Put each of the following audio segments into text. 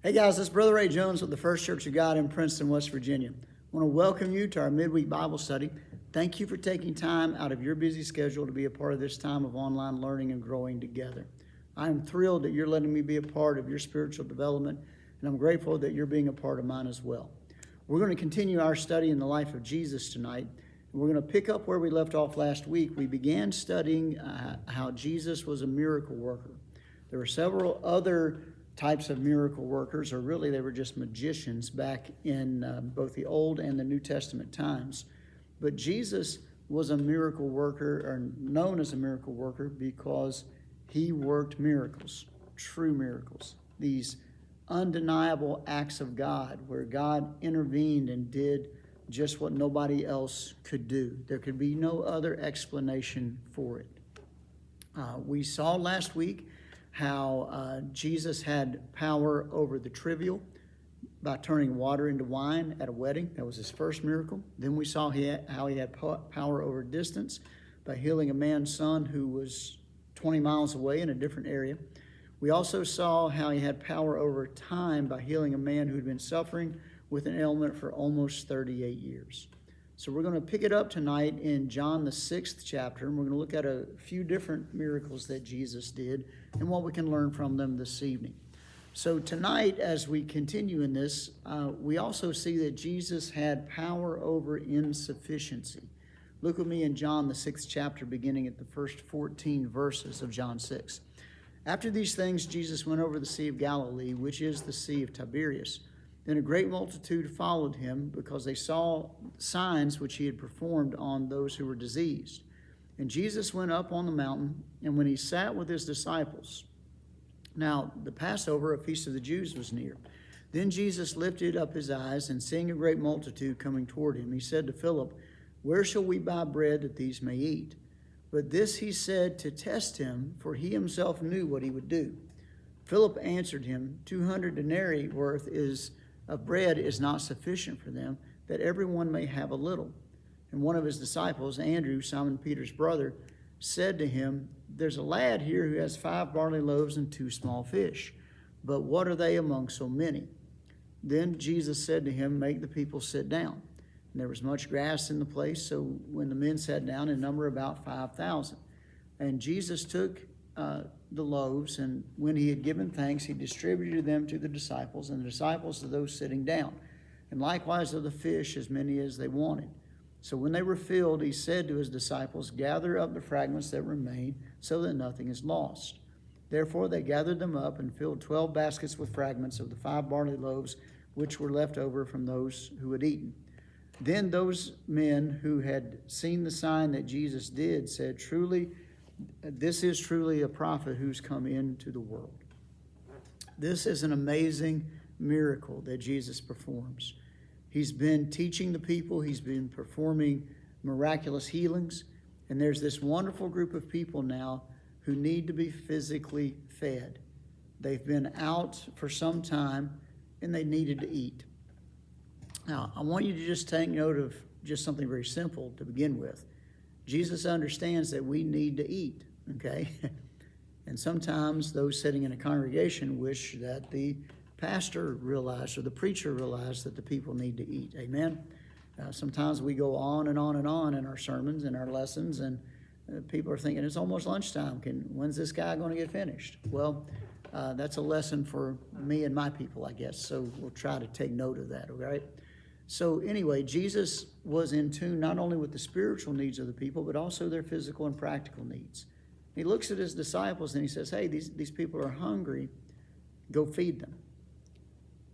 Hey guys, this is Brother Ray Jones with the First Church of God in Princeton, West Virginia. I want to welcome you to our midweek Bible study. Thank you for taking time out of your busy schedule to be a part of this time of online learning and growing together. I am thrilled that you're letting me be a part of your spiritual development, and I'm grateful that you're being a part of mine as well. We're going to continue our study in the life of Jesus tonight. We're going to pick up where we left off last week. We began studying how Jesus was a miracle worker. There were several other types of miracle workers, or really they were just magicians back in both the Old and the New Testament times. But Jesus was a miracle worker, or known as a miracle worker, because he worked miracles, true miracles, these undeniable acts of God where God intervened and did just what nobody else could do. There could be no other explanation for it. We saw last week how Jesus had power over the trivial by turning water into wine at a wedding. That was his first miracle. Then we saw how he had power over distance by healing a man's son who was 20 miles away in a different area. We also saw how he had power over time by healing a man who had been suffering with an ailment for almost 38 years. So we're going to pick it up tonight in John the 6th chapter, and we're going to look at a few different miracles that Jesus did and what we can learn from them this evening. So tonight, as we continue in this, we also see that Jesus had power over insufficiency. Look with me in John the 6th chapter, beginning at the first 14 verses of John 6. After these things, Jesus went over the Sea of Galilee, which is the Sea of Tiberias. Then a great multitude followed him because they saw signs which he had performed on those who were diseased. And Jesus went up on the mountain, and when he sat with his disciples, now the Passover, a feast of the Jews, was near. Then Jesus lifted up his eyes, and seeing a great multitude coming toward him, he said to Philip, "Where shall we buy bread that these may eat?" But this he said to test him, for he himself knew what he would do. Philip answered him, 200 denarii worth of bread is not sufficient for them, that everyone may have a little. And one of his disciples, Andrew, Simon Peter's brother, said to him, "There's a lad here who has 5 barley loaves and 2 small fish, but what are they among so many?" Then Jesus said to him, "Make the people sit down." And there was much grass in the place, so when the men sat down, in number about 5,000. And Jesus took the loaves, and when he had given thanks, he distributed them to the disciples, and the disciples to those sitting down, and likewise of the fish as many as they wanted. So when they were filled, he said to his disciples, "Gather up the fragments that remain, so that nothing is lost." Therefore they gathered them up and filled 12 baskets with fragments of the 5 barley loaves which were left over from those who had eaten. Then those men who had seen the sign that Jesus did said, "This is truly a prophet who's come into the world." This is an amazing miracle that Jesus performs. He's been teaching the people. He's been performing miraculous healings. And there's this wonderful group of people now who need to be physically fed. They've been out for some time and they needed to eat. Now, I want you to just take note of just something very simple to begin with. Jesus understands that we need to eat, okay? And sometimes those sitting in a congregation wish that the pastor realized or the preacher realized that the people need to eat, amen? Sometimes we go on and on and on in our sermons and our lessons, and people are thinking it's almost lunchtime. When's this guy going to get finished? Well, that's a lesson for me and my people, I guess, so we'll try to take note of that, all right? So anyway, Jesus was in tune not only with the spiritual needs of the people, but also their physical and practical needs. He looks at his disciples and he says, "Hey, these people are hungry. Go feed them."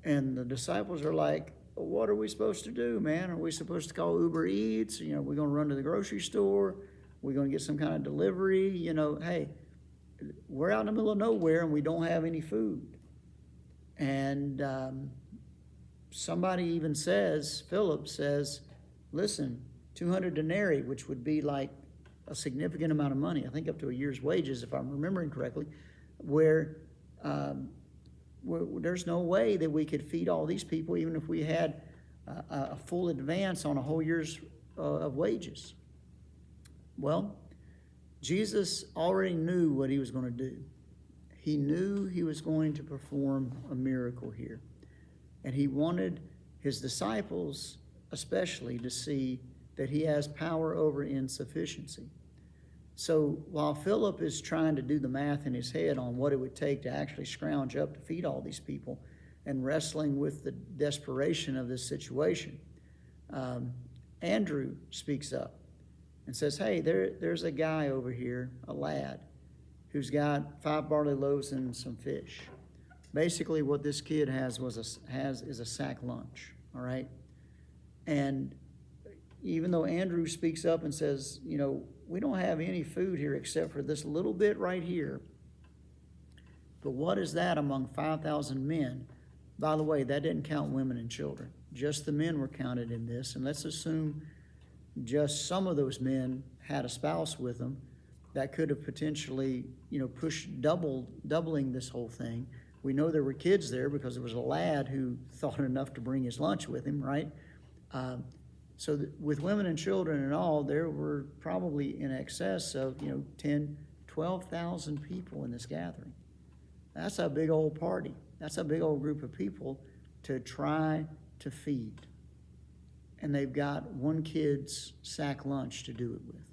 And the disciples are like, "What are we supposed to do, man? Are we supposed to call Uber Eats? We're going to run to the grocery store? We're going to get some kind of delivery? Hey, we're out in the middle of nowhere and we don't have any food." And somebody even says, Philip says, "Listen, 200 denarii, which would be like a significant amount of money, I think up to a year's wages, if I'm remembering correctly, where there's no way that we could feed all these people, even if we had a full advance on a whole year's of wages." Well, Jesus already knew what he was going to do. He knew he was going to perform a miracle here. And he wanted his disciples especially to see that he has power over insufficiency. So while Philip is trying to do the math in his head on what it would take to actually scrounge up to feed all these people and wrestling with the desperation of this situation, Andrew speaks up and says, hey, there's a guy over here, a lad, who's got 5 barley loaves and some fish. Basically what this kid has is a sack lunch, all right? And even though Andrew speaks up and says, we don't have any food here except for this little bit right here, but what is that among 5,000 men? By the way, that didn't count women and children. Just the men were counted in this, and let's assume just some of those men had a spouse with them that could have potentially, pushed doubling this whole thing. We know there were kids there because there was a lad who thought enough to bring his lunch with him, right? So with women and children and all, there were probably in excess of, 10, 12,000 people in this gathering. That's a big old party. That's a big old group of people to try to feed. And they've got one kid's sack lunch to do it with.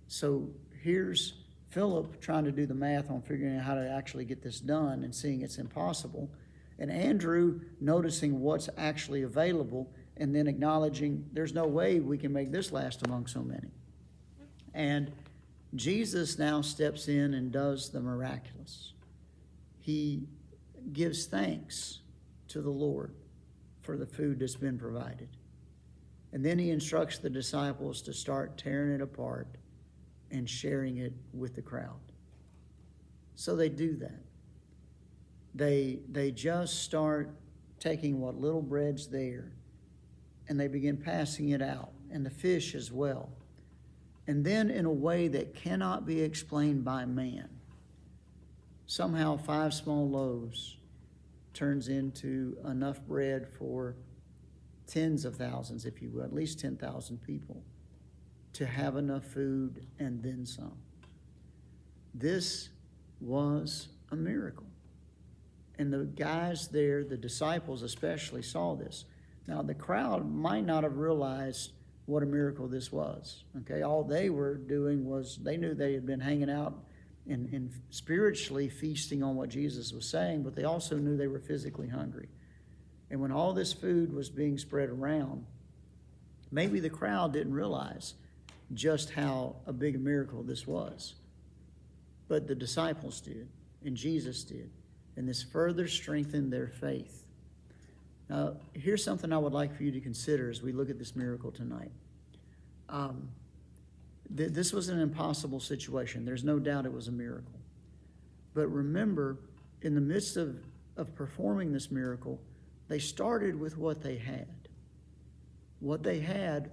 So here's Philip trying to do the math on figuring out how to actually get this done and seeing it's impossible. And Andrew noticing what's actually available and then acknowledging there's no way we can make this last among so many. And Jesus now steps in and does the miraculous. He gives thanks to the Lord for the food that's been provided. And then he instructs the disciples to start tearing it apart and sharing it with the crowd. So they do that. They just start taking what little bread's there and they begin passing it out, and the fish as well. And then in a way that cannot be explained by man, somehow 5 small loaves turns into enough bread for tens of thousands, if you will, at least 10,000 people, to have enough food and then some. This was a miracle. And the guys there, the disciples especially, saw this. Now, the crowd might not have realized what a miracle this was. Okay, all they were doing was they knew they had been hanging out and spiritually feasting on what Jesus was saying, but they also knew they were physically hungry. And when all this food was being spread around, maybe the crowd didn't realize just how a big miracle this was. But the disciples did, and Jesus did. And this further strengthened their faith. Now, here's something I would like for you to consider as we look at this miracle tonight. This was an impossible situation. There's no doubt it was a miracle. But remember, in the midst of performing this miracle, they started with what they had. What they had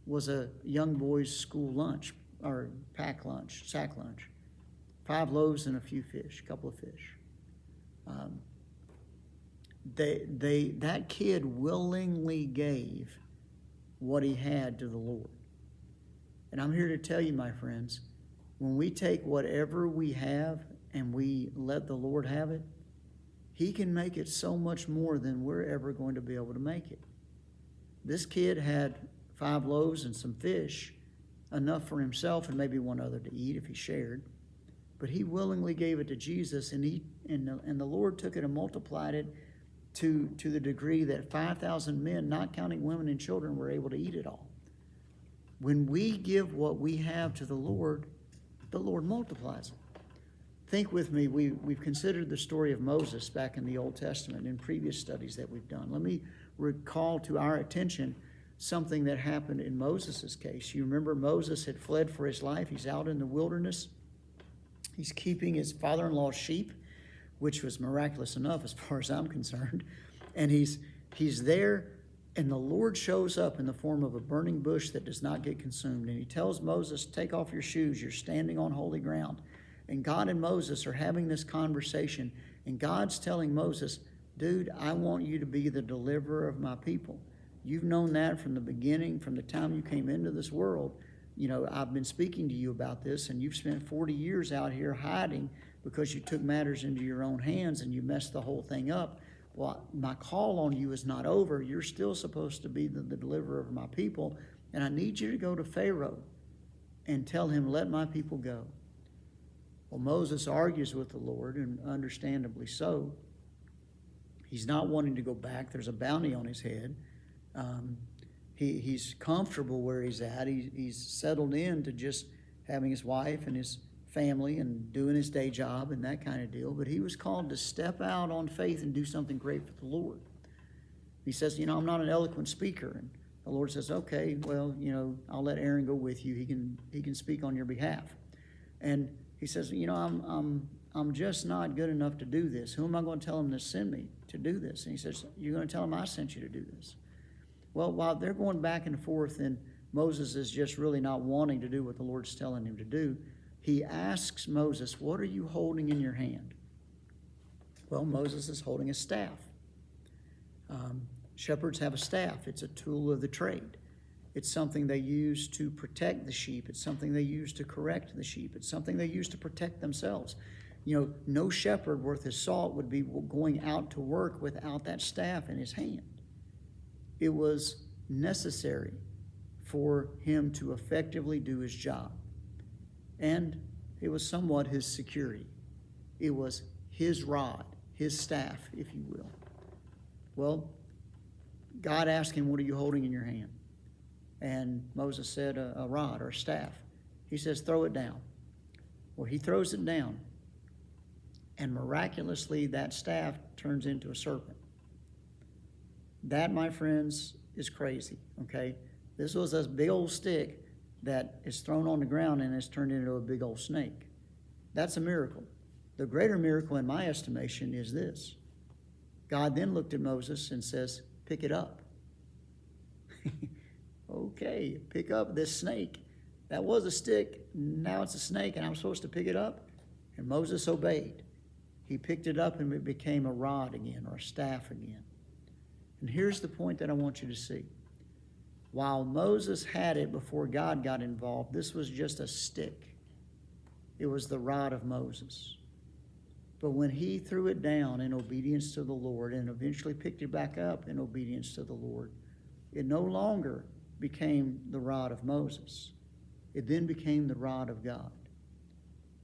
was a young boy's school lunch, or pack lunch, sack lunch. 5 loaves and a few fish, a couple of fish. That kid willingly gave what he had to the Lord. And I'm here to tell you, my friends, when we take whatever we have and we let the Lord have it, he can make it so much more than we're ever going to be able to make it. This kid had 5 loaves and some fish, enough for himself and maybe one other to eat if he shared. But he willingly gave it to Jesus, and the Lord took it and multiplied it to the degree that 5,000 men, not counting women and children, were able to eat it all. When we give what we have to the Lord multiplies it. Think with me, we've considered the story of Moses back in the Old Testament in previous studies that we've done. Let me recall to our attention something that happened in Moses' case. You remember Moses had fled for his life. He's out in the wilderness. He's keeping his father-in-law's sheep, which was miraculous enough as far as I'm concerned. And he's there, and the Lord shows up in the form of a burning bush that does not get consumed. And he tells Moses, take off your shoes. You're standing on holy ground. And God and Moses are having this conversation. And God's telling Moses, dude, I want you to be the deliverer of my people. You've known that from the beginning, from the time you came into this world. I've been speaking to you about this, and you've spent 40 years out here hiding because you took matters into your own hands and you messed the whole thing up. Well, my call on you is not over. You're still supposed to be the deliverer of my people, and I need you to go to Pharaoh and tell him, let my people go. Well, Moses argues with the Lord, and understandably so. He's not wanting to go back. There's a bounty on his head. He's comfortable where he's at. He's settled in to just having his wife and his family and doing his day job and that kind of deal. But he was called to step out on faith and do something great for the Lord. He says, I'm not an eloquent speaker. And the Lord says, okay, well, I'll let Aaron go with you. He can speak on your behalf. And he says, I'm just not good enough to do this. Who am I going to tell him to send me to do this? And he says, you're going to tell him I sent you to do this. Well, while they're going back and forth and Moses is just really not wanting to do what the Lord's telling him to do, he asks Moses, what are you holding in your hand? Well, Moses is holding a staff. Shepherds have a staff. It's a tool of the trade. It's something they use to protect the sheep. It's something they use to correct the sheep. It's something they use to protect themselves. No shepherd worth his salt would be going out to work without that staff in his hand. It was necessary for him to effectively do his job. And it was somewhat his security. It was his rod, his staff, if you will. Well, God asked him, what are you holding in your hand? And Moses said, a rod or a staff. He says, throw it down. Well, he throws it down. And miraculously, that staff turns into a serpent. That, my friends, is crazy, okay? This was a big old stick that is thrown on the ground and is turned into a big old snake. That's a miracle. The greater miracle, in my estimation, is this. God then looked at Moses and says, pick it up. Okay, pick up this snake. That was a stick, now it's a snake, and I'm supposed to pick it up? And Moses obeyed. He picked it up and it became a rod again, or a staff again. And here's the point that I want you to see. While Moses had it before God got involved, this was just a stick. It was the rod of Moses. But when he threw it down in obedience to the Lord and eventually picked it back up in obedience to the Lord, it no longer became the rod of Moses. It then became the rod of God.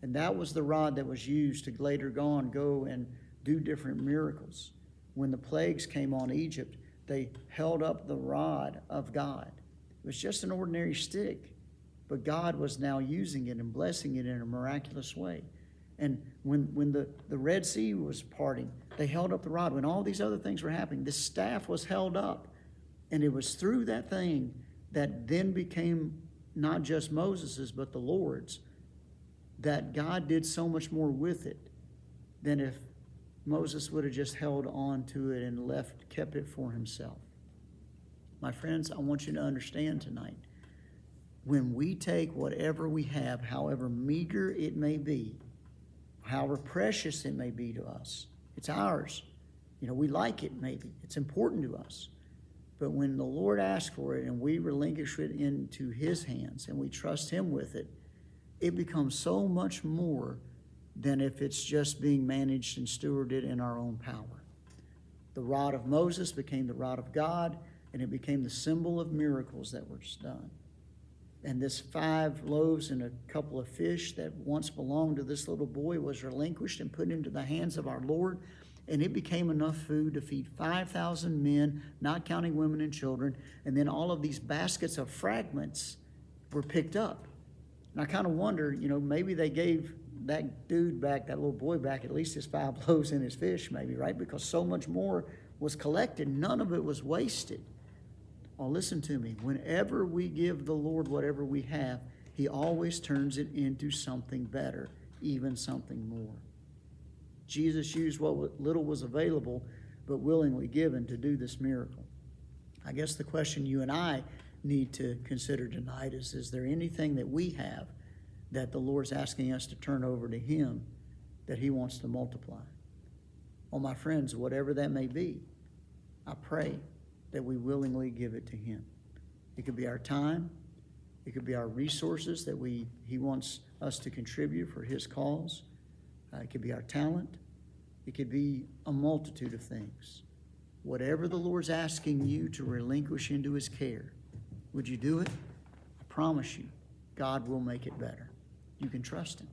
And that was the rod that was used to later on go and do different miracles. When the plagues came on Egypt, they held up the rod of God. It was just an ordinary stick, but God was now using it and blessing it in a miraculous way. And when the Red Sea was parting, they held up the rod. When all these other things were happening, this staff was held up. And it was through that thing that then became not just Moses's, but the Lord's, that God did so much more with it than if Moses would have just held on to it and kept it for himself. My friends, I want you to understand tonight, when we take whatever we have, however meager it may be, however precious it may be to us, it's ours. We like it maybe. It's important to us. But when the Lord asks for it and we relinquish it into his hands and we trust him with it, it becomes so much more than if it's just being managed and stewarded in our own power. The rod of Moses became the rod of God, and it became the symbol of miracles that were done. And this 5 loaves and a couple of fish that once belonged to this little boy was relinquished and put into the hands of our Lord, and it became enough food to feed 5,000 men, not counting women and children. And then all of these baskets of fragments were picked up. And I kind of wonder, maybe they gave that dude back, that little boy back, at least his 5 loaves and his fish, maybe, right? Because so much more was collected. None of it was wasted. Oh, listen to me. Whenever we give the Lord whatever we have, he always turns it into something better, even something more. Jesus used what little was available, but willingly given to do this miracle. I guess the question you and I need to consider tonight is there anything that we have that the Lord's asking us to turn over to him that he wants to multiply? Oh, my friends, whatever that may be, I pray that we willingly give it to him. It could be our time. It could be our resources that he wants us to contribute for his cause. It could be our talent. It could be a multitude of things. Whatever the Lord's asking you to relinquish into His care, would you do it? I promise you, God will make it better. You can trust Him.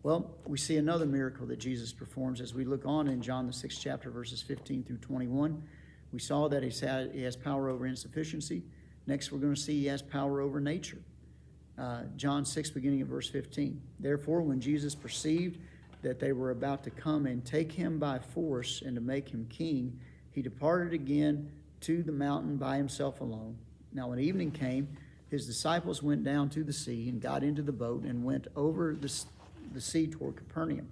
Well, we see another miracle that Jesus performs as we look on in John the 6th chapter, verses 15 through 21. We saw that he has power over insufficiency. Next, we're going to see He has power over nature. John 6, beginning of verse 15. Therefore, when Jesus perceived that they were about to come and take Him by force and to make Him king, He departed again to the mountain by Himself alone. Now, when evening came, His disciples went down to the sea and got into the boat and went over the sea toward Capernaum.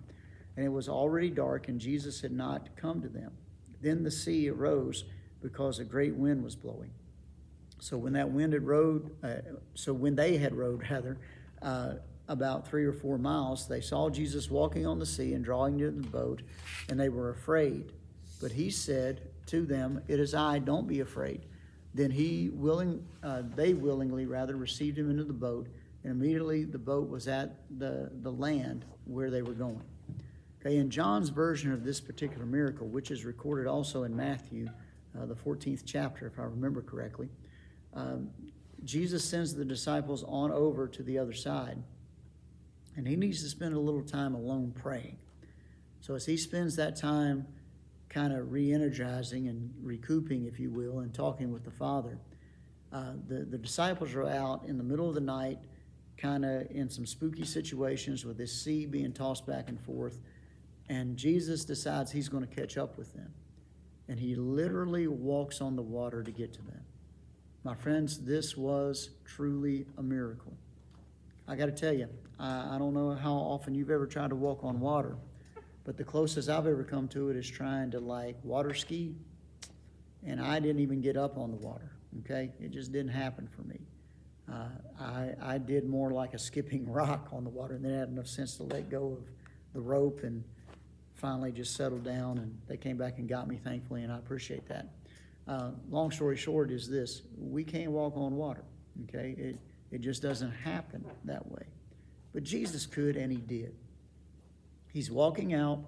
And it was already dark, and Jesus had not come to them. Then the sea arose because a great wind was blowing. So when they had rowed about 3 or 4 miles, they saw Jesus walking on the sea and drawing near the boat, and they were afraid. But He said to them, "It is I, don't be afraid." Then they willingly received Him into the boat, and immediately the boat was at the land where they were going. Okay, in John's version of this particular miracle, which is recorded also in Matthew, the 14th chapter, if I remember correctly, Jesus sends the disciples on over to the other side, and He needs to spend a little time alone praying. So as He spends that time kind of re-energizing and recouping, if you will, and talking with the Father, the disciples are out in the middle of the night, kind of in some spooky situations with this sea being tossed back and forth, and Jesus decides He's going to catch up with them. And He literally walks on the water to get to them. My friends, this was truly a miracle. I got to tell you, I don't know how often you've ever tried to walk on water, but the closest I've ever come to it is trying to water ski, and I didn't even get up on the water, okay? It just didn't happen for me. I did more like a skipping rock on the water, and then had enough sense to let go of the rope and finally just settled down, and they came back and got me, thankfully, and I appreciate that. Long story short is this: we can't walk on water, okay? It just doesn't happen that way. But Jesus could, and He did. He's walking out,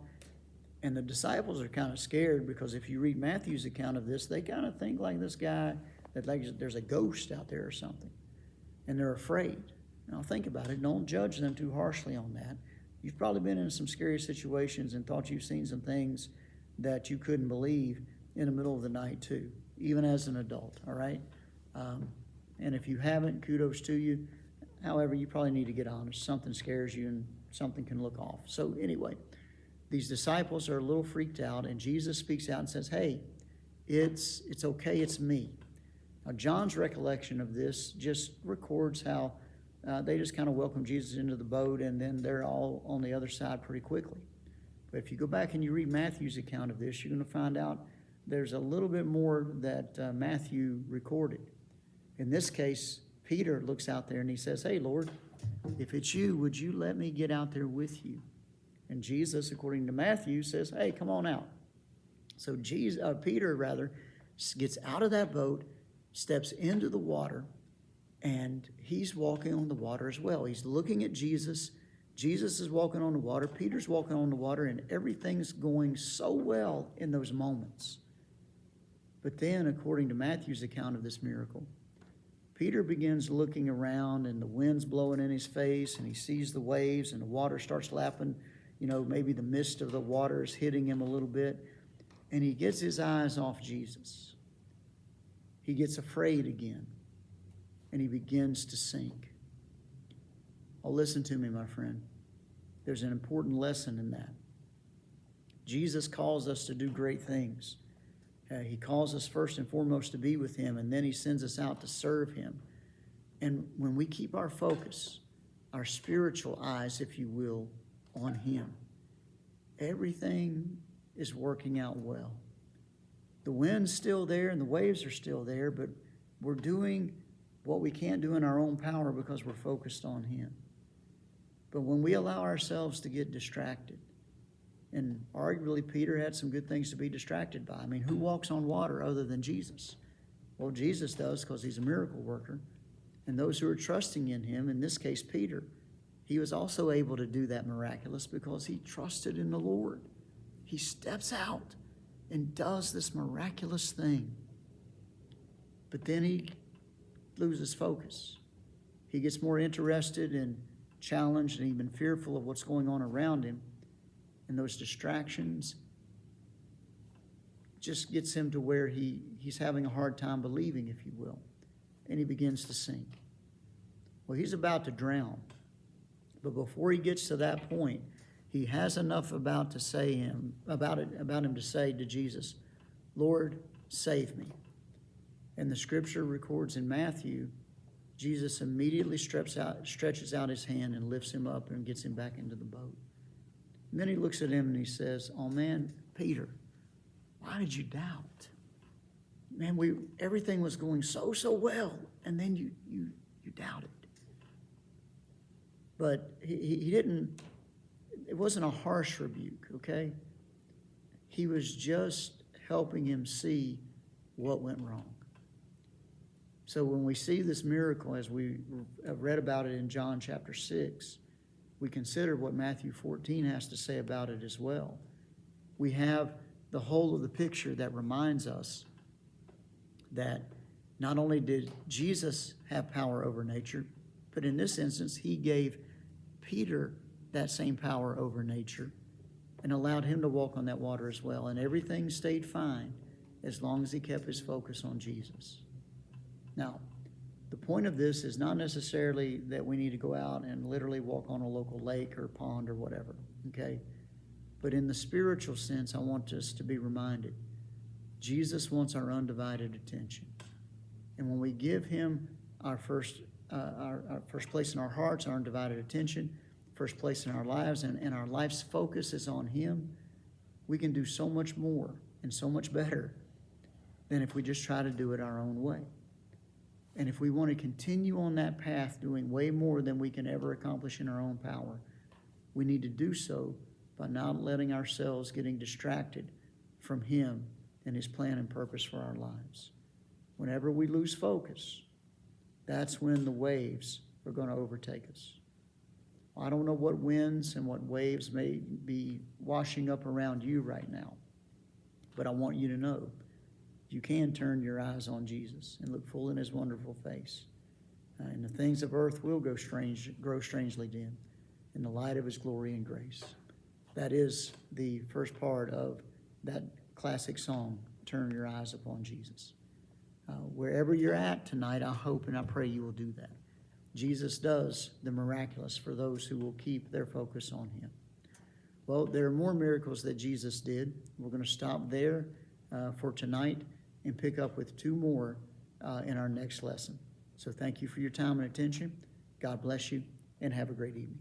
and the disciples are kind of scared because if you read Matthew's account of this, they kind of think like this guy, that there's a ghost out there or something, and they're afraid. Now think about it. Don't judge them too harshly on that. You've probably been in some scary situations and thought you've seen some things that you couldn't believe in the middle of the night too, even as an adult, all right? And if you haven't, kudos to you. However, you probably need to get honest. Something scares you and something can look off. So anyway, these disciples are a little freaked out, and Jesus speaks out and says, "Hey, it's okay, it's me." Now, John's recollection of this just records how they just kind of welcomed Jesus into the boat, and then they're all on the other side pretty quickly. But if you go back and you read Matthew's account of this, you're going to find out there's a little bit more that Matthew recorded. In this case, Peter looks out there and he says, "Hey, Lord, if it's you, would you let me get out there with you?" And Jesus, according to Matthew, says, "Hey, come on out." So Peter gets out of that boat, steps into the water, and he's walking on the water as well. He's looking at Jesus. Jesus is walking on the water. Peter's walking on the water, and everything's going so well in those moments. But then, according to Matthew's account of this miracle, Peter begins looking around, and the wind's blowing in his face, and he sees the waves, and the water starts lapping. Maybe the mist of the water is hitting him a little bit, and he gets his eyes off Jesus. He gets afraid again, and he begins to sink. Oh, listen to me, my friend. There's an important lesson in that. Jesus calls us to do great things. He calls us first and foremost to be with Him, and then He sends us out to serve Him. And when we keep our focus, our spiritual eyes, if you will, on Him, everything is working out well. The wind's still there and the waves are still there, but we're doing what we can't do in our own power because we're focused on Him. But when we allow ourselves to get distracted, and arguably Peter had some good things to be distracted by. I mean, who walks on water other than Jesus? Well, Jesus does because He's a miracle worker. And those who are trusting in Him, in this case Peter, he was also able to do that miraculous because he trusted in the Lord. He steps out and does this miraculous thing. But then he loses focus. He gets more interested and challenged and even fearful of what's going on around him. And those distractions just gets him to where he's having a hard time believing, if you will. And he begins to sink. Well, he's about to drown. But before he gets to that point, he has enough about him to say to Jesus, Lord, save me. And the scripture records in Matthew, Jesus immediately stretches out his hand and lifts him up and gets him back into the boat. And then he looks at him and he says, oh man, Peter, why did you doubt? Man, everything was going so well, and then you doubted. But he didn't, it wasn't a harsh rebuke, okay? He was just helping him see what went wrong. So when we see this miracle, as we have read about it in John chapter 6, we consider what Matthew 14 has to say about it as well. We have the whole of the picture that reminds us that not only did Jesus have power over nature, but in this instance, he gave Peter that same power over nature and allowed him to walk on that water as well. And everything stayed fine as long as he kept his focus on Jesus. Now, the point of this is not necessarily that we need to go out and literally walk on a local lake or pond or whatever, okay? But in the spiritual sense, I want us to be reminded, Jesus wants our undivided attention. And when we give him our first place in our hearts, our undivided attention, first place in our lives, and our life's focus is on him, we can do so much more and so much better than if we just try to do it our own way. And if we want to continue on that path, doing way more than we can ever accomplish in our own power, we need to do so by not letting ourselves getting distracted from him and his plan and purpose for our lives. Whenever we lose focus, that's when the waves are going to overtake us. I don't know what winds and what waves may be washing up around you right now, but I want you to know you can turn your eyes on Jesus and look full in his wonderful face. And the things of earth will grow strangely dim in the light of his glory and grace. That is the first part of that classic song, Turn Your Eyes Upon Jesus. Wherever you're at tonight, I hope and I pray you will do that. Jesus does the miraculous for those who will keep their focus on him. Well, there are more miracles that Jesus did. We're going to stop there for tonight and pick up with two more in our next lesson. So thank you for your time and attention. God bless you, and have a great evening.